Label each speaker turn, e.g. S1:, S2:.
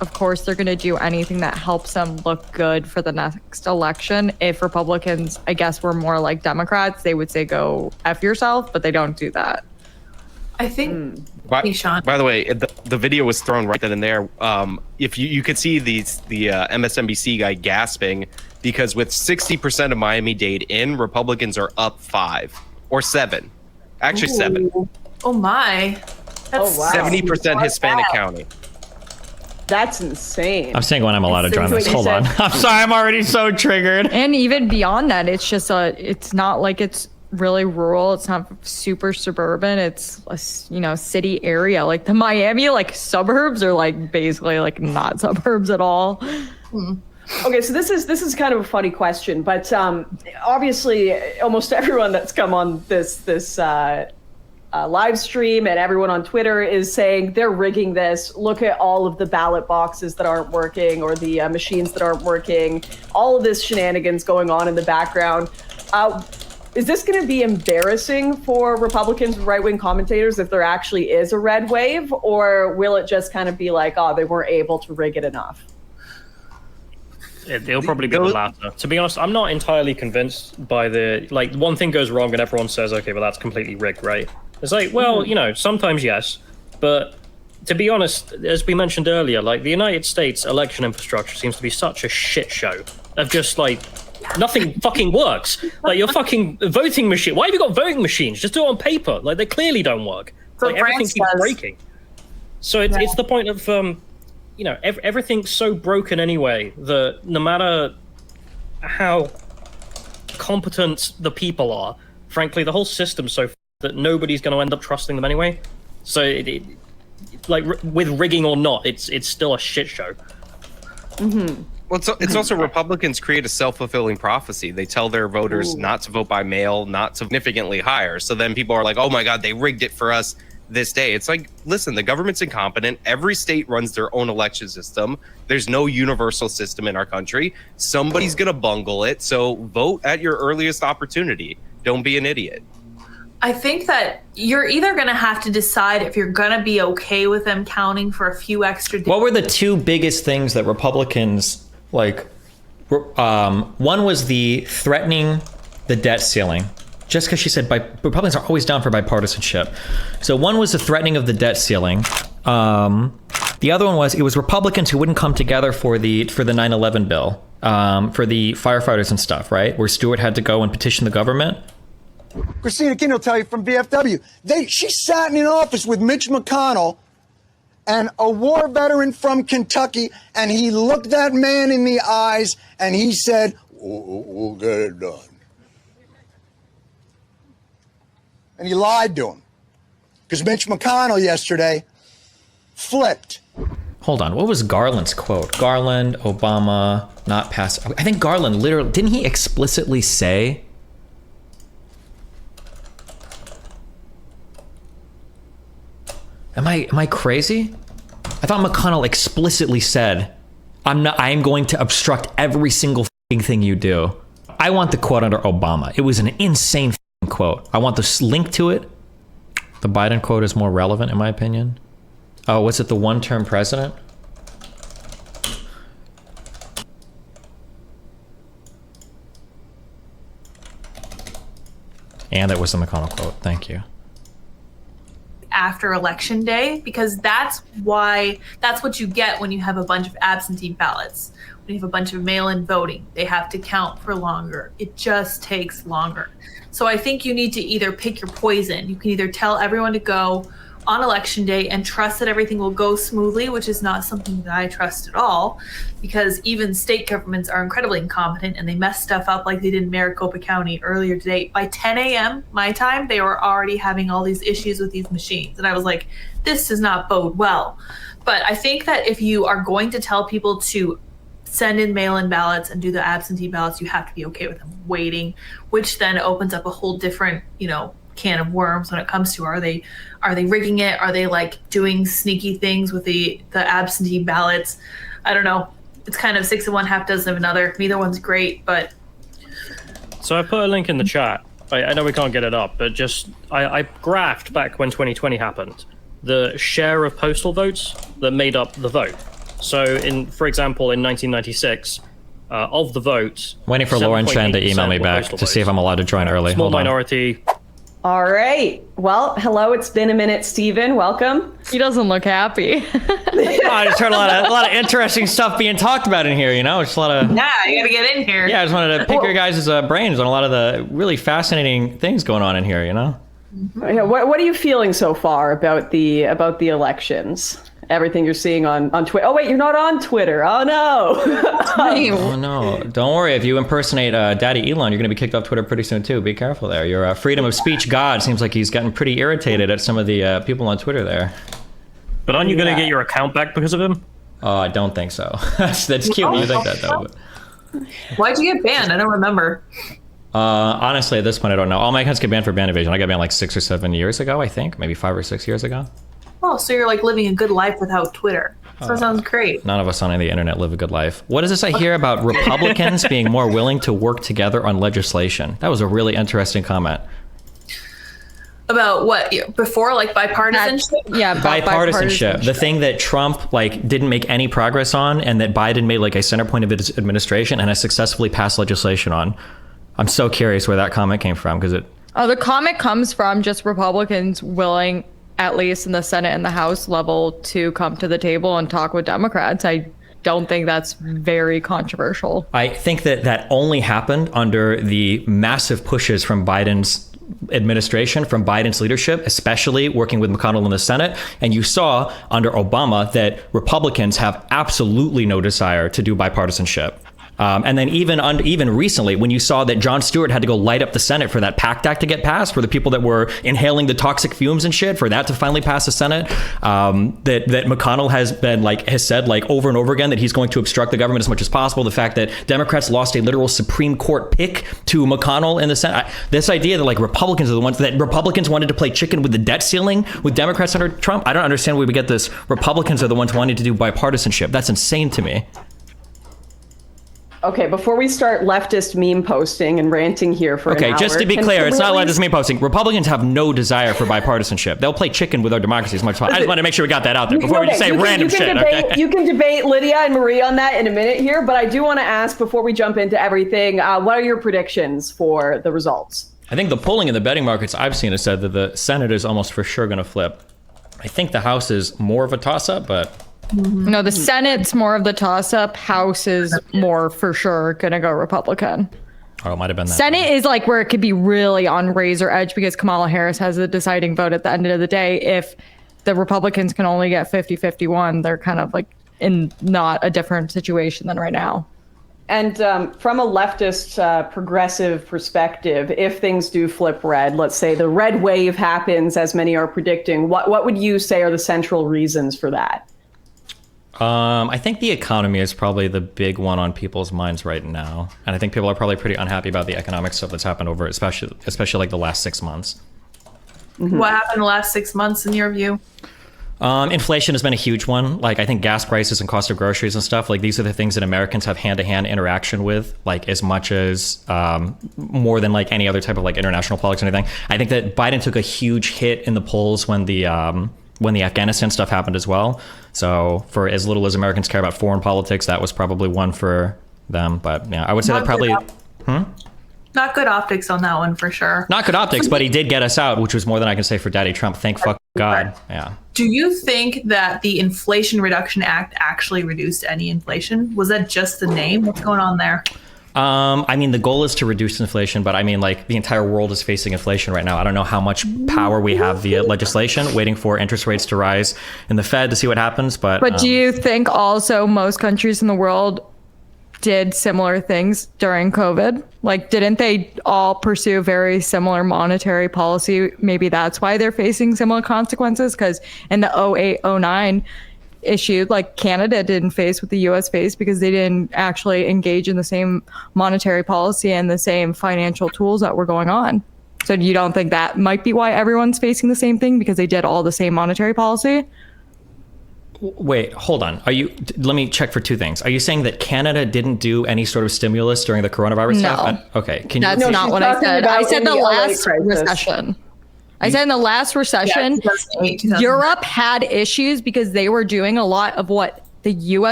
S1: Of course, they're going to do anything that helps them look good for the next election. If Republicans, I guess, were more like Democrats, they would say go F yourself, but they don't do that.
S2: I think.
S3: By the way, the video was thrown right then and there. If you could see the MSNBC guy gasping because with 60% of Miami-Dade in, Republicans are up 5 or 7. Actually, 7.
S2: Oh my. That's
S3: 70% Hispanic county.
S4: That's insane.
S5: I'm saying when I'm allowed to join this. Hold on. I'm sorry, I'm already so triggered.
S1: And even beyond that, it's just it's not like it's really rural. It's not super suburban. It's a, city area. Like the Miami, like suburbs are like basically like not suburbs at all.
S4: Okay, so this is kind of a funny question, but obviously almost everyone that's come on this live stream and everyone on Twitter is saying they're rigging this. Look at all of the ballot boxes that aren't working or the machines that aren't working. All of this shenanigans going on in the background. Is this going to be embarrassing for Republicans, right-wing commentators, if there actually is a red wave, or will it just kind of be like, oh, they weren't able to rig it enough?
S6: It'll probably be the latter. To be honest, I'm not entirely convinced by one thing goes wrong and everyone says, okay, well, that's completely rigged, right? It's like, well, sometimes yes, but to be honest, as we mentioned earlier, like the United States election infrastructure seems to be such a shit show of just like nothing fucking works. Like your fucking voting machine. Why have you got voting machines? Just do it on paper. Like they clearly don't work.
S2: So
S6: like everything keeps breaking. So it's the point of everything's so broken anyway that no matter how competent the people are, frankly, the whole system's so that nobody's going to end up trusting them anyway. So with rigging or not, it's still a shit show.
S3: Well, it's also Republicans create a self-fulfilling prophecy. They tell their voters not to vote by mail, not significantly higher. So then people are like, oh my God, they rigged it for us this day. It's like, listen, the government's incompetent. Every state runs their own election system. There's no universal system in our country. Somebody's going to bungle it. So vote at your earliest opportunity. Don't be an idiot.
S2: I think that you're either going to have to decide if you're going to be okay with them counting for a few extra days.
S5: What were the two biggest things that Republicans one was the threatening the debt ceiling, just because she said Republicans are always down for bipartisanship. So one was the threatening of the debt ceiling. The other one was it was Republicans who wouldn't come together for the 9/11 bill, for the firefighters and stuff, right? Where Stewart had to go and petition the government.
S7: Christina King will tell you from VFW. She sat in an office with Mitch McConnell and a war veteran from Kentucky, and he looked that man in the eyes and he said, we'll get it done. And he lied to him because Mitch McConnell yesterday flipped.
S5: Hold on, what was Garland's quote? Garland, Obama, not pass. I think Garland literally, didn't he explicitly say, Am I crazy? I thought McConnell explicitly said, I am going to obstruct every single thing you do. I want the quote under Obama. It was an insane quote. I want the link to it. The Biden quote is more relevant in my opinion. Oh, was it the one-term president? And it was the McConnell quote. Thank you.
S2: After election day, because that's what you get when you have a bunch of absentee ballots. When you have a bunch of mail-in voting, they have to count for longer. It just takes longer. So I think you need to either pick your poison. You can either tell everyone to go on election day and trust that everything will go smoothly, which is not something that I trust at all, because even state governments are incredibly incompetent and they mess stuff up like they did in Maricopa County earlier today. By 10 a.m. my time, they were already having all these issues with these machines. And I was like, this does not bode well. But I think that if you are going to tell people to send in mail-in ballots and do the absentee ballots, you have to be okay with them waiting, which then opens up a whole different, can of worms when it comes to are they rigging it? Are they like doing sneaky things with the absentee ballots? I don't know. It's kind of 6 of one, half dozen of another. Neither one's great, but.
S6: So I put a link in the chat. I know we can't get it up, but I graphed back when 2020 happened the share of postal votes that made up the vote. So, for example, in 1996, of the votes,
S5: Waiting for Lauren Chen to
S6: 7.8%
S5: email me
S6: were
S5: back
S6: postal
S5: to see if
S6: votes.
S5: I'm allowed to join early.
S6: Small
S5: Hold on.
S6: minority.
S4: All right. Well, hello. It's been a minute, Stephen. Welcome.
S1: He doesn't look happy.
S5: I just heard a lot of interesting stuff being talked about in here. You know, just a lot of.
S2: Yeah, you gotta get in here.
S5: Yeah, I just wanted to pick your guys' brains on a lot of the really fascinating things going on in here. You know.
S4: Yeah, what are you feeling so far about the elections? Everything you're seeing on Twitter. Oh wait, you're not on Twitter. Oh no.
S5: Oh no! Don't worry. If you impersonate Daddy Elon, you're going to be kicked off Twitter pretty soon too. Be careful there. Your freedom of speech god seems like he's gotten pretty irritated at some of the people on Twitter there.
S6: But aren't you going to get your account back because of him?
S5: Oh, I don't think so. That's cute when you think that though. But,
S2: Why'd you get banned? I don't remember.
S5: honestly, at this point, I don't know. All my accounts get banned for ban evasion. I got banned like 6 or 7 years ago, I think, maybe 5 or 6 years ago.
S2: Oh, so you're like living a good life without Twitter. So that sounds great.
S5: None of us on the internet live a good life. What is this I hear about Republicans being more willing to work together on legislation? That was a really interesting comment.
S2: About what? Before, like bipartisanship?
S1: Yeah,
S5: Bipartisanship, the thing that Trump like didn't make any progress on, and that Biden made like a center point of his administration and has successfully passed legislation on. I'm so curious where that comment came from because it.
S1: Oh, the comment comes from just Republicans willing, at least in the Senate and the House level, to come to the table and talk with Democrats. I don't think that's very controversial.
S5: I think that only happened under the massive pushes from Biden's administration, from Biden's leadership, especially working with McConnell in the Senate. And you saw under Obama that Republicans have absolutely no desire to do bipartisanship. And then even recently, when you saw that Jon Stewart had to go light up the Senate for that PACT Act to get passed, for the people that were inhaling the toxic fumes and shit, for that to finally pass the Senate, that McConnell has said over and over again that he's going to obstruct the government as much as possible. The fact that Democrats lost a literal Supreme Court pick to McConnell in the Senate. This idea that Republicans are the ones that Republicans wanted to play chicken with the debt ceiling with Democrats under Trump. I don't understand where we get this. Republicans are the ones wanting to do bipartisanship. That's insane to me.
S4: Okay, before we start leftist meme posting and ranting here for an hour,
S5: just to be clear, it's not leftist meme posting. Republicans have no desire for bipartisanship. They'll play chicken with our democracy as much as possible. I just wanted to make sure we got that out there before we just say random shit.
S4: You can debate Lydia and Marie on that in a minute here, but I do want to ask before we jump into everything, what are your predictions for the results?
S5: I think the polling in the betting markets I've seen has said that the Senate is almost for sure going to flip. I think the House is more of a toss-up, but...
S1: No, the Senate's more of the toss-up. House is more for sure gonna go Republican.
S5: Oh, it might have been that.
S1: Senate is where it could be really on razor edge because Kamala Harris has the deciding vote at the end of the day. If the Republicans can only get 50-51, they're kind of in not a different situation than right now.
S4: And from a leftist progressive perspective, if things do flip red, let's say the red wave happens, as many are predicting, what would you say are the central reasons for that?
S5: I think the economy is probably the big one on people's minds right now. And I think people are probably pretty unhappy about the economic stuff that's happened over, especially the last 6 months.
S2: Mm-hmm. What happened the last 6 months in your view?
S5: Inflation has been a huge one. I think gas prices and cost of groceries and stuff, these are the things that Americans have hand-to-hand interaction with, as much as more than any other type of international politics or anything. I think that Biden took a huge hit in the polls when the Afghanistan stuff happened as well. So for as little as Americans care about foreign politics, that was probably one for them. But yeah, I would say that probably...
S2: Not good optics on that one for sure.
S5: Not good optics, but he did get us out, which was more than I can say for Daddy Trump. Thank fuck God. Yeah.
S2: Do you think that the Inflation Reduction Act actually reduced any inflation? Was that just the name? What's going on there?
S5: The goal is to reduce inflation, but the entire world is facing inflation right now. I don't know how much power we have via legislation, waiting for interest rates to rise in the Fed to see what happens. But
S1: do you think also most countries in the world did similar things during COVID? Didn't they all pursue very similar monetary policy? Maybe that's why they're facing similar consequences, because in the 08-09 issue, Canada didn't face what the US faced because they didn't actually engage in the same monetary policy and the same financial tools that were going on. So you don't think that might be why everyone's facing the same thing, because they did all the same monetary policy?
S5: Wait, hold on. Let me check for two things. Are you saying that Canada didn't do any sort of stimulus during the coronavirus stuff? Okay.
S1: That's not what I said. I said the last recession. I said in the last recession, Europe had issues because they were doing a lot of what the U.S.